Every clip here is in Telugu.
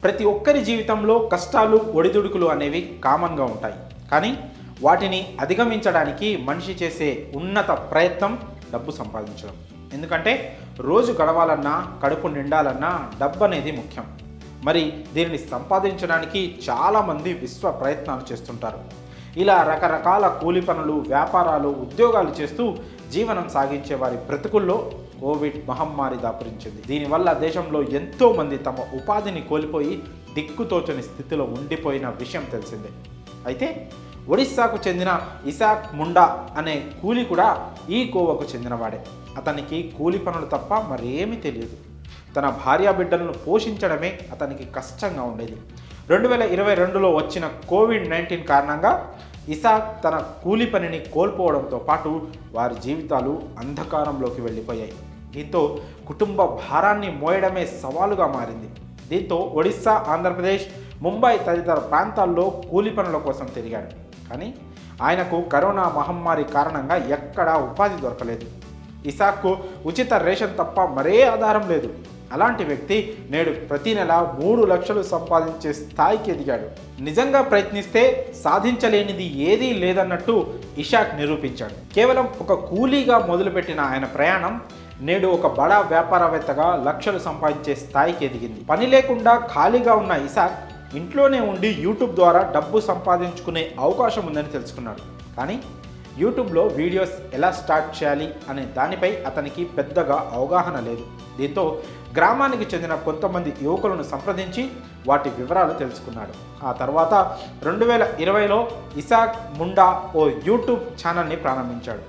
ప్రతి ఒక్కరి జీవితంలో కష్టాలు ఒడిదుడుకులు అనేవి కామన్గా ఉంటాయి. కానీ వాటిని అధిగమించడానికి మనిషి చేసే ఉన్నత ప్రయత్నం డబ్బు సంపాదించడం. ఎందుకంటే రోజు గడవాలన్నా కడుపు నిండాలన్నా డబ్బు అనేది ముఖ్యం. మరి దీనిని సంపాదించడానికి చాలామంది విశ్వ ప్రయత్నాలు చేస్తుంటారు. ఇలా రకరకాల కూలి పనులు, వ్యాపారాలు, ఉద్యోగాలు చేస్తూ జీవనం సాగించే వారి బ్రతుకుల్లో కోవిడ్ మహమ్మారి దాపురించింది. దీనివల్ల దేశంలో ఎంతోమంది తమ ఉపాధిని కోల్పోయి దిక్కుతోచని స్థితిలో ఉండిపోయిన విషయం తెలిసిందే. అయితే ఒడిస్సాకు చెందిన ఇసాక్ ముండా అనే కూలి కూడా ఈ కోవకు చెందినవాడే. అతనికి కూలి పనులు తప్ప మరేమీ తెలియదు. తన భార్యా బిడ్డలను పోషించడమే అతనికి కష్టంగా ఉండేది. 2022లో వచ్చిన కోవిడ్-19 కారణంగా ఇసాక్ తన కూలి పనిని కోల్పోవడంతో పాటు వారి జీవితాలు అంధకారంలోకి వెళ్ళిపోయాయి. దీంతో కుటుంబ భారాన్ని మోయడమే సవాలుగా మారింది. దీంతో ఒడిస్సా, ఆంధ్రప్రదేశ్, ముంబై తదితర ప్రాంతాల్లో కూలి పనుల కోసం తిరిగాడు. కానీ ఆయనకు కరోనా మహమ్మారి కారణంగా ఎక్కడా ఉపాధి దొరకలేదు. ఇసాక్కు ఉచిత రేషన్ తప్ప మరే ఆధారం లేదు. అలాంటి వ్యక్తి నేడు ప్రతి నెల 3 లక్షలు సంపాదించే స్థాయికి ఎదిగాడు. నిజంగా ప్రయత్నిస్తే సాధించలేనిది ఏదీ లేదన్నట్టు ఇషాక్ నిరూపించాడు. కేవలం ఒక కూలీగా మొదలుపెట్టిన ఆయన ప్రయాణం నేడు ఒక బడా వ్యాపారవేత్తగా లక్షలు సంపాదించే స్థాయికి ఎదిగింది. పని లేకుండా ఖాళీగా ఉన్న ఇసాక్ ఇంట్లోనే ఉండి యూట్యూబ్ ద్వారా డబ్బు సంపాదించుకునే అవకాశం ఉందని తెలుసుకున్నాడు. కానీ యూట్యూబ్లో వీడియోస్ ఎలా స్టార్ట్ చేయాలి అనే దానిపై అతనికి పెద్దగా అవగాహన లేదు. దీంతో గ్రామానికి చెందిన కొంతమంది యువకులను సంప్రదించి వాటి వివరాలు తెలుసుకున్నాడు. ఆ తర్వాత 2020లో ఇసాక్ ముండా ఓ యూట్యూబ్ ఛానల్ని ప్రారంభించాడు.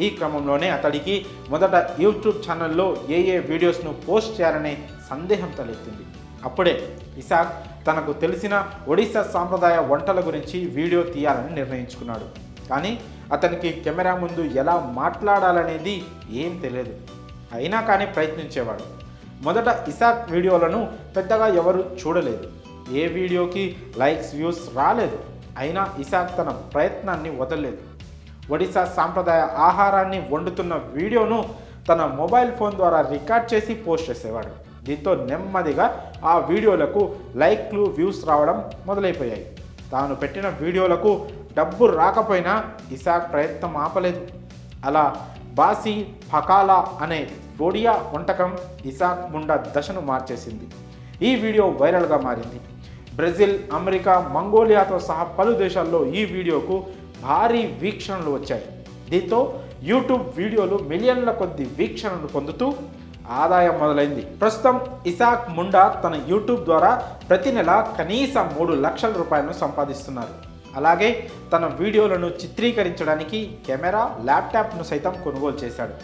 ఈ క్రమంలోనే అతడికి మొదట యూట్యూబ్ ఛానల్లో ఏ వీడియోస్ను పోస్ట్ చేయాలనే సందేహం తలెత్తింది. అప్పుడే ఇసాక్ తనకు తెలిసిన ఒడిస్సా సాంప్రదాయ వంటల గురించి వీడియో తీయాలని నిర్ణయించుకున్నాడు. కానీ అతనికి కెమెరా ముందు ఎలా మాట్లాడాలనేది ఏం తెలియదు. అయినా కానీ ప్రయత్నించేవాడు. మొదట ఇసాక్ వీడియోలను పెద్దగా ఎవరు చూడలేదు. ఏ వీడియోకి లైక్స్, వ్యూస్ రాలేదు. అయినా ఇసాక్ తన ప్రయత్నాన్ని వదలలేదు. ఒడిస్సా సాంప్రదాయ ఆహారాన్ని వండుతున్న వీడియోను తన మొబైల్ ఫోన్ ద్వారా రికార్డ్ చేసి పోస్ట్ చేసేవాడు. దీంతో నెమ్మదిగా ఆ వీడియోలకు లైక్లు, వ్యూస్ రావడం మొదలైపోయాయి. తాను పెట్టిన వీడియోలకు డబ్బు రాకపోయినా ఇసాక్ ప్రయత్నం ఆపలేదు. అలా బాసి పకాలా అనే ఒడియా వంటకం ఇసాక్ ముండా దశను మార్చేసింది. ఈ వీడియో వైరల్గా మారింది. బ్రెజిల్, అమెరికా, మంగోలియాతో సహా పలు దేశాల్లో ఈ వీడియోకు భారీ వీక్షణలు వచ్చాయి. దీంతో యూట్యూబ్ వీడియోలు మిలియన్ల కొద్ది వీక్షణలు పొందుతూ ఆదాయం మొదలైంది. ప్రస్తుతం ఇసాక్ ముండా తన యూట్యూబ్ ద్వారా ప్రతి నెల కనీసం 3 లక్షల రూపాయలను సంపాదిస్తున్నారు. అలాగే తన వీడియోలను చిత్రీకరించడానికి కెమెరా, ల్యాప్టాప్ను సైతం కొనుగోలు చేశాడు.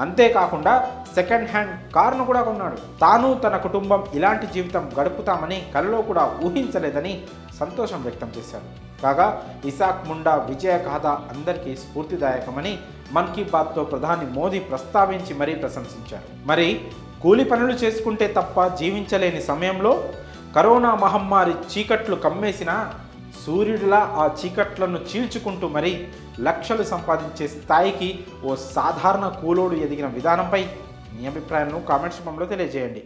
అంతేకాకుండా సెకండ్ హ్యాండ్ కారును కూడా కొన్నాడు. తాను తన కుటుంబం ఇలాంటి జీవితం గడుపుతామని కలలో కూడా ఊహించలేదని సంతోషం వ్యక్తం చేశాడు. కాగా ఇసాక్ ముండా విజయ గాథ అందరికీ స్ఫూర్తిదాయకమని మన్ కీ బాత్తో ప్రధాని మోదీ ప్రస్తావించి మరీ ప్రశంసించారు. మరి కూలి పనులు చేసుకుంటే తప్ప జీవించలేని సమయంలో కరోనా మహమ్మారి చీకట్లు కమ్మేసిన సూర్యుడిలా ఆ చీకట్లను చీల్చుకుంటూ మరీ లక్షలు సంపాదించే స్థాయికి ఓ సాధారణ కూలోడు ఎదిగిన విధానంపై మీ అభిప్రాయాలను కామెంట్స్ రూపంలో తెలియజేయండి.